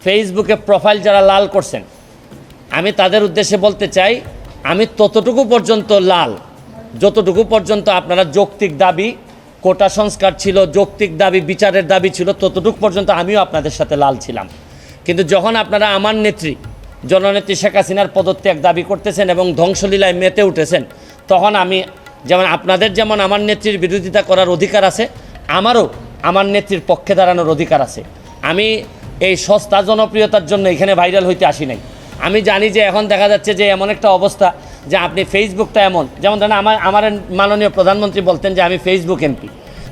ফেসবুকে প্রোফাইল যারা লাল করছেন, আমি তাদের উদ্দেশ্যে বলতে চাই, আমি ততটুকু পর্যন্ত লাল যতটুকু পর্যন্ত আপনারা যৌক্তিক দাবি, কোটা সংস্কার ছিল, যৌক্তিক দাবি, বিচারের দাবি ছিল, ততটুকু পর্যন্ত আমিও আপনাদের সাথে লাল ছিলাম। কিন্তু যখন আপনারা আমার নেত্রী জননেত্রী শেখ হাসিনার পদত্যাগ দাবি করতেছেন এবং ধ্বংসলীলায় মেতে উঠেছেন, তখন আমি যেমন আপনাদের যেমন আমার নেত্রীর বিরোধিতা করার অধিকার আছে, আমারও আমার নেত্রীর পক্ষে দাঁড়ানোর অধিকার আছে। আমি এই সস্তা জনপ্রিয়তার জন্য এখানে ভাইরাল হইতে আসি নাই। আমি জানি যে এখন দেখা যাচ্ছে যে এমন একটা অবস্থা যে আপনি ফেসবুকটা এমন, যেমন ধরেন আমার মাননীয় প্রধানমন্ত্রী বলতেন যে আমি ফেসবুক এমপি।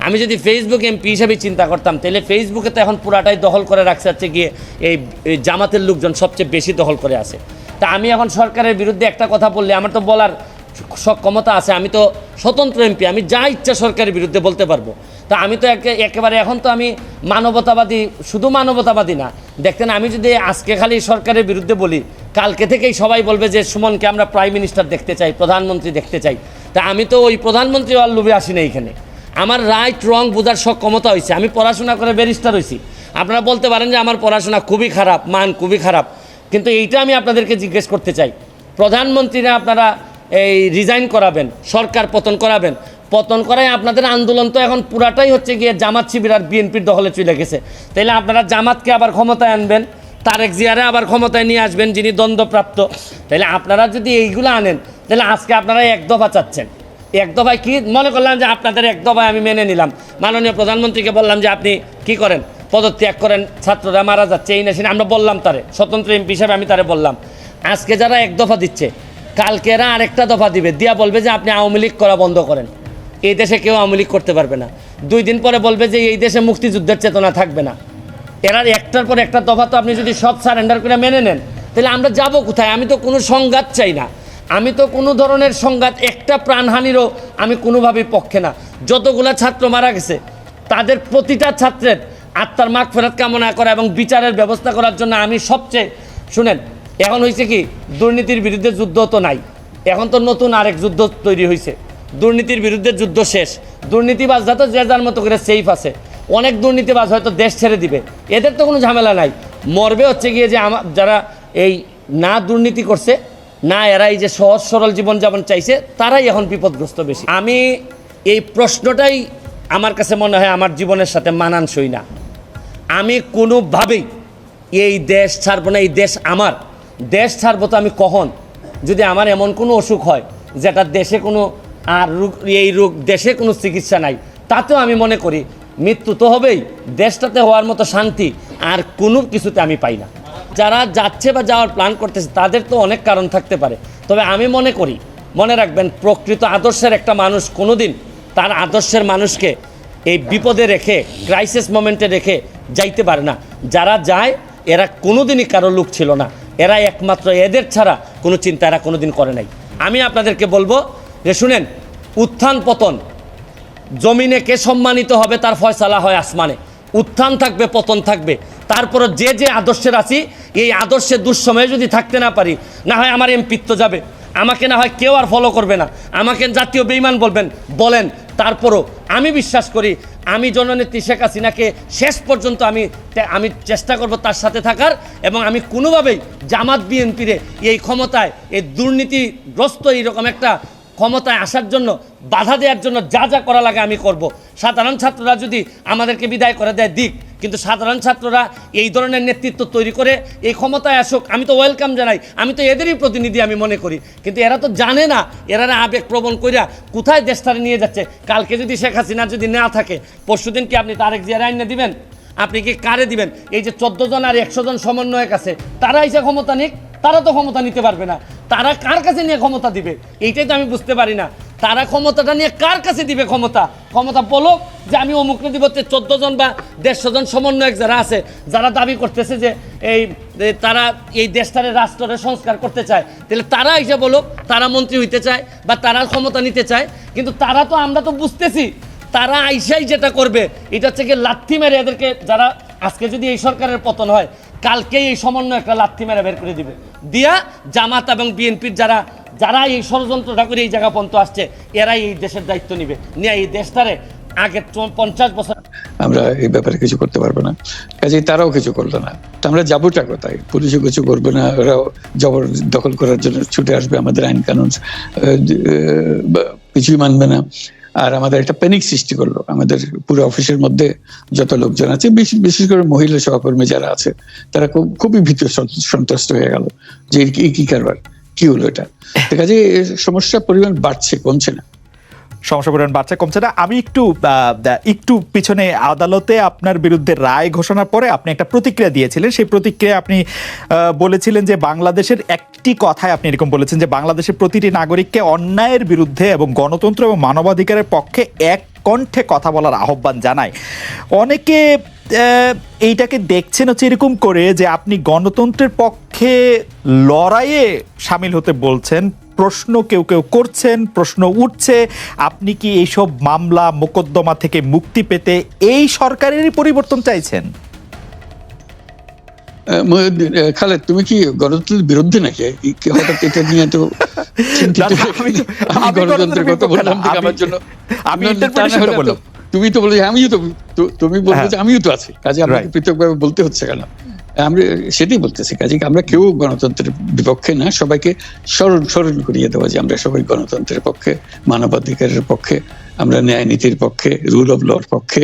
আমি যদি ফেসবুক এমপি হিসেবে চিন্তা করতাম, তাহলে ফেসবুকে তো এখন পুরাটাই দখল করে রাখছে হচ্ছে গিয়ে এই জামাতের লোকজন সবচেয়ে বেশি দখল করে আছে। তা আমি এখন সরকারের বিরুদ্ধে একটা কথা বললে আমার তো বলার ক্ষমতা আছে, আমি তো স্বতন্ত্র এমপি, আমি যা ইচ্ছা সরকারের বিরুদ্ধে বলতে পারবো। তা আমি তো একেবারে এখন তো আমি মানবতাবাদী, শুধু মানবতাবাদী না। দেখতেন আমি যদি আজকে খালি সরকারের বিরুদ্ধে বলি, কালকে থেকেই সবাই বলবে যে সুমনকে আমরা প্রাইম মিনিস্টার দেখতে চাই, প্রধানমন্ত্রী দেখতে চাই। তা আমি তো ওই প্রধানমন্ত্রী আর লোভে আসি না। এখানে আমার রাইট রং বোঝার ক্ষমতা হয়েছে। আমি পড়াশোনা করে ব্যারিস্টার হয়েছি। আপনারা বলতে পারেন যে আমার পড়াশোনা খুবই খারাপ, মান খুবই খারাপ, কিন্তু এইটা আমি আপনাদেরকে জিজ্ঞেস করতে চাই, প্রধানমন্ত্রীরা আপনারা এই রিজাইন করাবেন, সরকার পতন করাবেন, পতন করায় আপনাদের আন্দোলন তো এখন পুরাটাই হচ্ছে গিয়ে জামাত শিবির আর বিএনপির দখলে চলে গেছে। তাইলে আপনারা জামাতকে আবার ক্ষমতায় আনবেন, তারেক জিয়ারে আবার ক্ষমতায় নিয়ে আসবেন যিনি দ্বন্দ্বপ্রাপ্ত। তাইলে আপনারা যদি এইগুলো আনেন, তাহলে আজকে আপনারা এক দফা চাচ্ছেন। এক দফায় কি মনে করলাম যে আপনাদের এক দফায় আমি মেনে নিলাম, মাননীয় প্রধানমন্ত্রীকে বললাম যে আপনি কি করেন, পদত্যাগ করেন, ছাত্ররা মারা যাচ্ছে, এই না আমরা বললাম তারে, স্বতন্ত্র এমপি হিসাবে আমি তারে বললাম। আজকে যারা এক দফা দিচ্ছে, কালকে এরা আরেকটা দফা দিবে, দিয়া বলবে যে আপনি আওয়ামী লীগ করা বন্ধ করেন, এই দেশে কেউ আওয়ামী লীগ করতে পারবে না। 2 দিন পরে বলবে যে এই দেশে মুক্তিযুদ্ধের চেতনা থাকবে না। এরা একটার পর একটা দফা তো আপনি যদি সব সারেন্ডার করে মেনে নেন, তাহলে আমরা যাব কোথায়? আমি তো কোনো সংঘাত চাই না, আমি তো কোনো ধরনের সংঘাত, একটা প্রাণহানিরও আমি কোনোভাবেই পক্ষে না। যতগুলা ছাত্র মারা গেছে তাদের প্রতিটা ছাত্রের আত্মার মাগফিরাত কামনা করা এবং বিচারের ব্যবস্থা করার জন্য আমি সবচেয়ে, শুনেন, এখন হয়েছে কি, দুর্নীতির বিরুদ্ধে যুদ্ধ তো নাই, এখন তো নতুন আরেক যুদ্ধ তৈরি হয়েছে। দুর্নীতির বিরুদ্ধে যুদ্ধ শেষ, দুর্নীতিবাজরা তো যে যার মতো করে সেফ আছে। অনেক দুর্নীতিবাজ হয়তো দেশ ছেড়ে দিবে, এদের তো কোনো ঝামেলা নাই। মরবে হচ্ছে গিয়ে যে যারা এই না দুর্নীতি করছে, না এরা এই যে সহজ সরল জীবনযাপন চাইছে, তারাই এখন বিপদগ্রস্ত বেশি। আমি এই প্রশ্নটাই আমার কাছে মনে হয় আমার জীবনের সাথে মানানসই না। আমি কোনোভাবেই এই দেশ ছাড়বো না, এই দেশ আমার। দেশ ছাড়বো তো আমি কখন, যদি আমার এমন কোনো অসুখ হয় যেটা দেশে কোনো আর এই রোগ দেশে কোনো চিকিৎসা নাই, তাতেও আমি মনে করি মৃত্যু তো হবেই, দেশটাতে হওয়ার মতো শান্তি আর কোনো কিছুতে আমি পাই না। যারা যাচ্ছে বা যাওয়ার প্ল্যান করতেছে তাদের তো অনেক কারণ থাকতে পারে, তবে আমি মনে করি, মনে রাখবেন, প্রকৃত আদর্শের একটা মানুষ কোনোদিন তার আদর্শের মানুষকে এই বিপদে রেখে, ক্রাইসিস মোমেন্টে রেখে যাইতে পারে না। যারা যায় এরা কোনোদিনই কারো লোক ছিল না, এরা একমাত্র এদের ছাড়া কোনো চিন্তা এরা কোনোদিন করে নাই। আমি আপনাদেরকে বলবো যে শুনেন, উত্থান পতন, জমিনে কে সম্মানিত হবে তার ফয়সালা হয় আসমানে। উত্থান থাকবে, পতন থাকবে। তারপরে যে যে আদর্শের আছি, এই আদর্শের দুঃসময়ে যদি থাকতে না পারি, না হয় আমার এমপিত্ব যাবে, আমাকে না হয় কেউ আর ফলো করবে না, আমাকে জাতীয় বেঈমান বলবেন, বলেন। তারপরও আমি বিশ্বাস করি, আমি জননেত্রী শেখ হাসিনাকে শেষ পর্যন্ত আমি চেষ্টা করব তার সাথে থাকার, এবং আমি কোনোভাবেই জামাত বিএনপিরে এই ক্ষমতায়, এই দুর্নীতিগ্রস্ত এইরকম একটা ক্ষমতায় আসার জন্য, বাধা দেওয়ার জন্য যা যা করা লাগে আমি করব। সাধারণ ছাত্ররা যদি আমাদেরকে বিদায় করে দেয় দিক, কিন্তু সাধারণ ছাত্ররা এই ধরনের নেতৃত্ব তৈরি করে এই ক্ষমতায় আসুক, আমি তো ওয়েলকাম জানাই, আমি তো এদেরই প্রতিনিধি আমি মনে করি। কিন্তু এরা তো জানে না, এরা আবেগ প্রবণ কইরা কোথায় দেশটারে নিয়ে যাচ্ছে। কালকে যদি শেখ হাসিনা যদি না থাকে, পরশুদিন কি আপনি তারেক জিয়ার আইনে দিবেন? আপনি কি কারে দিবেন? এই যে 14 জন আর 100 জন সমন্বয়ক আছে, তারা এসে ক্ষমতা নিক, তারা তো ক্ষমতা নিতে পারবে না। তারা কার কাছে নিয়ে ক্ষমতা দিবে, এইটাই তো আমি বুঝতে পারি না। তারা ক্ষমতাটা নিয়ে কার কাছে দিবে ক্ষমতা বলো যে আমি অমুককে দিব। 14 জন বা 150 জন সমন্বয়ক যারা আছে, যারা দাবি করতেছে যে তারা এই দেশটারে রাষ্ট্রের সংস্কার করতে চায়, তাহলে তারা এসে বলো তারা মন্ত্রী হইতে চায় বা তারা ক্ষমতা নিতে চায়। কিন্তু তারা তো, আমরা তো বুঝতেছি তারা আইসাই যেটা করবে, এটা হচ্ছে কি লাথি মেরে এদেরকে, যারা আজকে যদি এই সরকারের পতন হয়, কালকেই এই সমন্বয় একটা লাথি মেরে বের করে দিবে, দিয়া জামাত এবং বিএনপির যারা এই ষড়যন্ত্রটা করে এই জায়গা পর্যন্ত আসছে, এরাই এই দেশের দায়িত্ব নিবে, নিয়ে এই দেশটারে আগে 50 বছর। আমরা এই ব্যাপারে কিছু করতে পারবো না। কাজেই তারাও কিছু করলো না, তো আমরা যাবোটা কোথায়? পুলিশও কিছু করবে না, ওরাও জবরদখল করার জন্য ছুটে আসবে, আমাদের আইন কানুন কিছুই মানবে না। আর আমাদের একটা প্যানিক সৃষ্টি করলো আমাদের পুরো অফিসের মধ্যে যত লোকজন আছে, বিশেষ করে মহিলা সহকর্মী যারা আছে, তারা খুবই ভীত সন্ত্রস্ত হয়ে গেল যে কি কারবার, কি হলো এটা। কাজে সমস্যার পরিমাণ বাড়ছে, কমছে না। সমস্যা পরিমাণ বাড়ছে, কমছে না। আমি একটু পিছনে আদালতে আপনার বিরুদ্ধে রায় ঘোষণার পরে আপনি একটা প্রতিক্রিয়া দিয়েছিলেন। সেই প্রতিক্রিয়া আপনি বলেছিলেন যে বাংলাদেশের একটি কথায় আপনি এরকম বলেছেন যে বাংলাদেশের প্রতিটি নাগরিককে অন্যায়ের বিরুদ্ধে এবং গণতন্ত্র এবং মানবাধিকারের পক্ষে এক কণ্ঠে কথা বলার আহ্বান জানায়। অনেকে এইটাকে দেখছেন হচ্ছে এরকম করে যে আপনি গণতন্ত্রের পক্ষে লড়াইয়ে সামিল হতে বলছেন। প্রশ্ন কেউ কেউ করছেন, প্রশ্ন উঠছে, আপনি কি এইসব মামলা মোকদ্দমা থেকে মুক্তি পেতে এই সরকারেরই পরিবর্তন চাইছেন? খালেদ, তুমি কি গণতন্ত্রের বিরুদ্ধে নাকি? হঠাৎ এটা নিয়ে তো গণতন্ত্রের কথা বললাম আমার জন্য তুমি তো বলে তুমি বলতে যে আমিও তো আছি, কাজে আমাকে পৃথকভাবে বলতে হচ্ছে কেন? আমরা সেটাই বলতেছি, কাজে আমরা কেউ গণতন্ত্রের বিপক্ষে না, সবাইকে স্মরণ করিয়ে দেওয়া যে আমরা সবাই গণতন্ত্রের পক্ষে, মানবাধিকারের পক্ষে, আমরা ন্যায় নীতির পক্ষে, রুল অফ লর পক্ষে।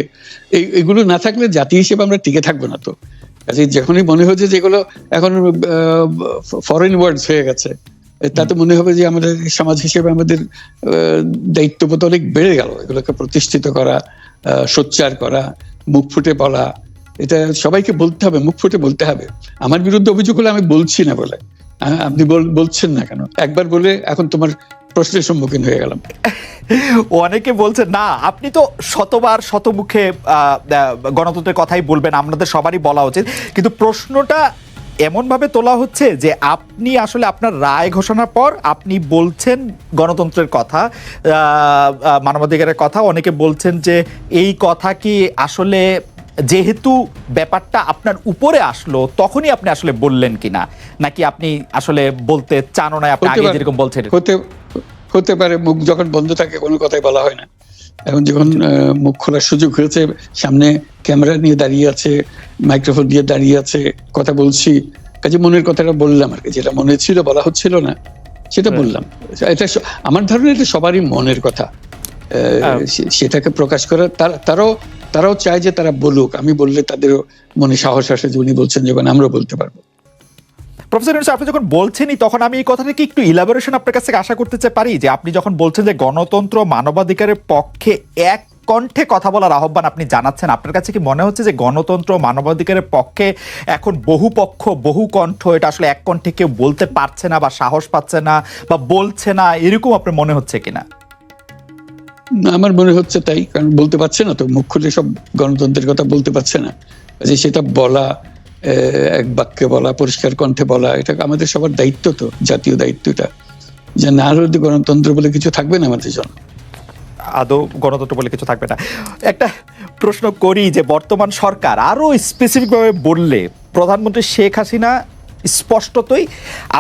এইগুলো না থাকলে জাতি হিসেবে আমরা টিকে থাকবো না। তো কাজে যখনই মনে হচ্ছে যেগুলো এখন ফরেন ওয়ার্ডস হয়ে গেছে, তাতে মনে হবে যে আমাদের সমাজ হিসেবে আমাদের দায়িত্ববোধ অনেক বেড়ে গেল। এগুলোকে প্রতিষ্ঠিত করা, সোচ্চার করা, মুখ ফুটে বলা, এটা সবাইকে বলতে হবে, মুখ ফুটে বলতে হবে। আমার বিরুদ্ধে অভিযোগ হলে আমি বলছি না বলে, আপনি বলছেন না কেন? একবার বলে এখন তোমার প্রশ্নের সম্মুখীন হয়ে গেলাম। অনেকে বলছেন না, আপনি তো শতবার শতমুখে গণতন্ত্রের কথাই বলবেন, আমাদের সবারই বলা উচিত, কিন্তু প্রশ্নটা এমনভাবে তোলা হচ্ছে যে আপনি আসলে আপনার রায় ঘোষণার পর আপনি বলছেন গণতন্ত্রের কথা, মানবাধিকারের কথা। অনেকে বলছেন যে এই কথা কি আসলে যেহেতু ব্যাপারটা আপনার উপরে আসলো তখনই আপনি আসলে বললেন কিনা, নাকি আপনি আসলে বলতে চান না, আপনি আগে যেরকম বলছেন? হতে পারে, মুখ যখন বন্ধ থাকে কোনো কথাই বলা হয় না। এখন যখন মুখ খোলার সুযোগ হয়েছে, সামনে ক্যামেরা নিয়ে দাঁড়িয়ে আছে, মাইক্রোফোন দিয়ে দাঁড়িয়ে আছে, কথা বলছি, কাজে মনের কথাটা বললাম আর কি, যেটা মনে ছিল বলা হচ্ছিল না সেটা বললাম। এটা আমার ধারণা এটা সবারই মনের কথা, সেটাকে প্রকাশ করা। তারাও চায় যে তারা বলুক, আমি বললে তাদেরও মনে সাহস আসে যে উনি বলছেন যখন আমরাও বলতে পারবো। প্রফেসর ইউনূস, আপনি যখন বলছেনই তখন আমি এই কথাটাকে একটু ইলাবোরেশন আপনার কাছ থেকে আশা করতে পারি, যে আপনি যখন বলছেন যে গণতন্ত্র মানবাধিকারের পক্ষে এক কণ্ঠে কথা বলার আহ্বান আপনি জানাচ্ছেন, আপনার কাছে কি মনে হচ্ছে যে গণতন্ত্র মানবাধিকারের পক্ষে এখন বহু পক্ষ বহু কণ্ঠ, এটা আসলে এক কণ্ঠে কেউ বলতে পারছে না বা সাহস পাচ্ছে না বা বলছে না, এরকম আপনার মনে হচ্ছে কিনা? আমার মনে হচ্ছে তাই, কারণ বলতে পারছে না তো, মুখ খুলে সব গণতন্ত্রের কথা বলতে পারছে না, যে সেটা বলা, এক বাক্যে বলা, পরিষ্কার কণ্ঠে বলা, এটা আমাদের সবার দায়িত্ব, তো জাতীয় দায়িত্বটা, যে না হলে গণতন্ত্র বলে কিছু থাকবে না আমাদের জন্য, আদৌ গণতন্ত্র বলে কিছু থাকবে না। একটা প্রশ্ন করি যে বর্তমান সরকার আরো স্পেসিফিকভাবে বললে প্রধানমন্ত্রী শেখ হাসিনা স্পষ্টতই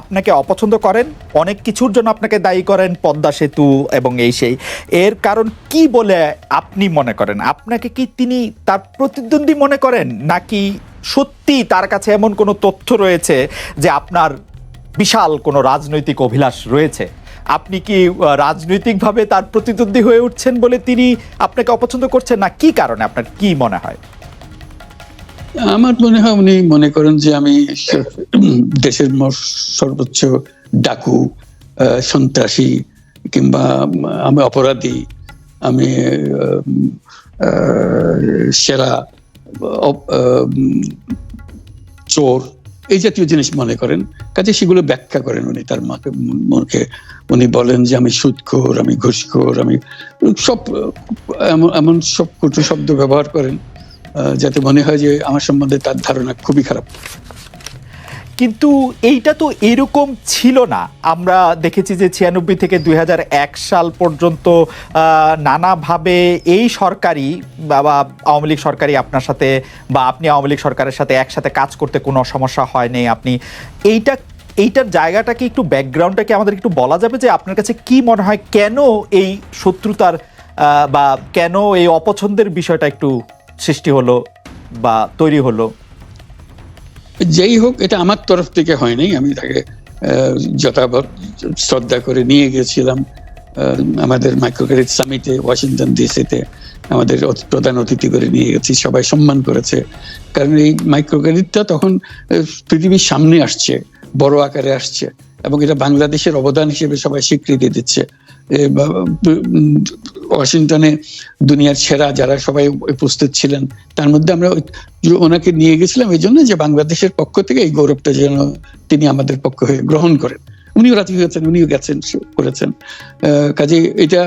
আপনাকে অপছন্দ করেন, অনেক কিছুর জন্য আপনাকে দায়ী করেন, পদ্মা সেতু এবং এই সেই। এর কারণ কি বলে আপনি মনে করেন? আপনাকে কি তিনি তার প্রতিদ্বন্দ্বী মনে করেন, নাকি সত্যি তার কাছে এমন কোনো তথ্য রয়েছে যে আপনার বিশাল কোনো রাজনৈতিক অভিলাষ রয়েছে? আপনি কি রাজনৈতিকভাবে তার প্রতিদ্বন্দ্বী হয়ে উঠছেন বলে তিনি আপনাকে অপছন্দ করছেন, না কি কারণে? আপনার কি মনে হয়? আমার মনে হয় উনি মনে করেন যে আমি দেশের সর্বোচ্চ ডাকু, সন্ত্রাসী, কিংবা আমি অপরাধী, আমি সেরা চোর, এই জাতীয় জিনিস মনে করেন। কাজে সেগুলো ব্যাখ্যা করেন উনি তার মুখে। উনি বলেন যে আমি সুদখোর, আমি ঘুষখোর, আমি সব এমন সব কটু শব্দ ব্যবহার করেন যাতে মনে হয় যে আমার সম্বন্ধে তার ধারণা খুবই খারাপ। কিন্তু এইটা তো এরকম ছিল না। আমরা দেখেছি যে 96 থেকে 2001 সাল পর্যন্ত নানাভাবে এই সরকারি বা আওয়ামী লীগ সরকারি আপনার সাথে, বা আপনি আওয়ামী লীগ সরকারের সাথে একসাথে কাজ করতে কোনো সমস্যা হয়নি। আপনি এইটার জায়গাটাকে একটু, ব্যাকগ্রাউন্ডটাকে আমাদের একটু বলা যাবে যে আপনার কাছে কি মনে হয় কেন এই শত্রুতার বা কেন এই অপছন্দের বিষয়টা একটু সৃষ্টি হলো বা তৈরি হলো? যেই হোক, এটা আমার তরফ থেকে হয়নি। আমি তাকে যথাযথ শ্রদ্ধা করে নিয়ে গেছিলাম আমাদের মাইক্রোক্রেডিট সামিটে ওয়াশিংটন ডিসিতে। আমাদের প্রধান অতিথি করে নিয়ে গেছি, সবাই সম্মান করেছে। কারণ এই মাইক্রোক্রেডিটটা তখন পৃথিবীর সামনে আসছে, বড় আকারে আসছে, এবং এটা বাংলাদেশের অবদান হিসেবে সবাই স্বীকৃতি দিচ্ছে। ওয়াশিংটনে দুনিয়ার সেরা যারা সবাই উপস্থিত ছিলেন, তার মধ্যে আমরা ওনাকে নিয়ে গেছিলাম এই জন্য যে বাংলাদেশের পক্ষ থেকে এই গৌরবটা যেন তিনি আমাদের পক্ষ হয়ে গ্রহণ করেন। উনিও রাজি হয়েছেন, উনিও গেছেন, করেছেন। কাজে এটা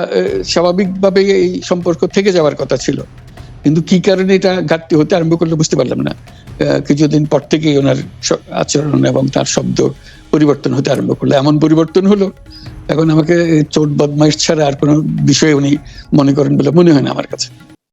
স্বাভাবিকভাবে এই সম্পর্ক থেকে যাওয়ার কথা ছিল, কিন্তু কি কারণে এটা ঘাটতি হতে আরম্ভ করলো বুঝতে পারলাম না। কিছুদিন পর থেকেই ওনার আচরণ এবং তার শব্দ পরিবর্তন হতে আরম্ভ করলো। এমন পরিবর্তন হলো, এখন আমাকে চোট বদমাইশ ছাড়া আর কোনো বিষয়ে উনি মনে করেন বলে মনে হয় না আমার কাছে।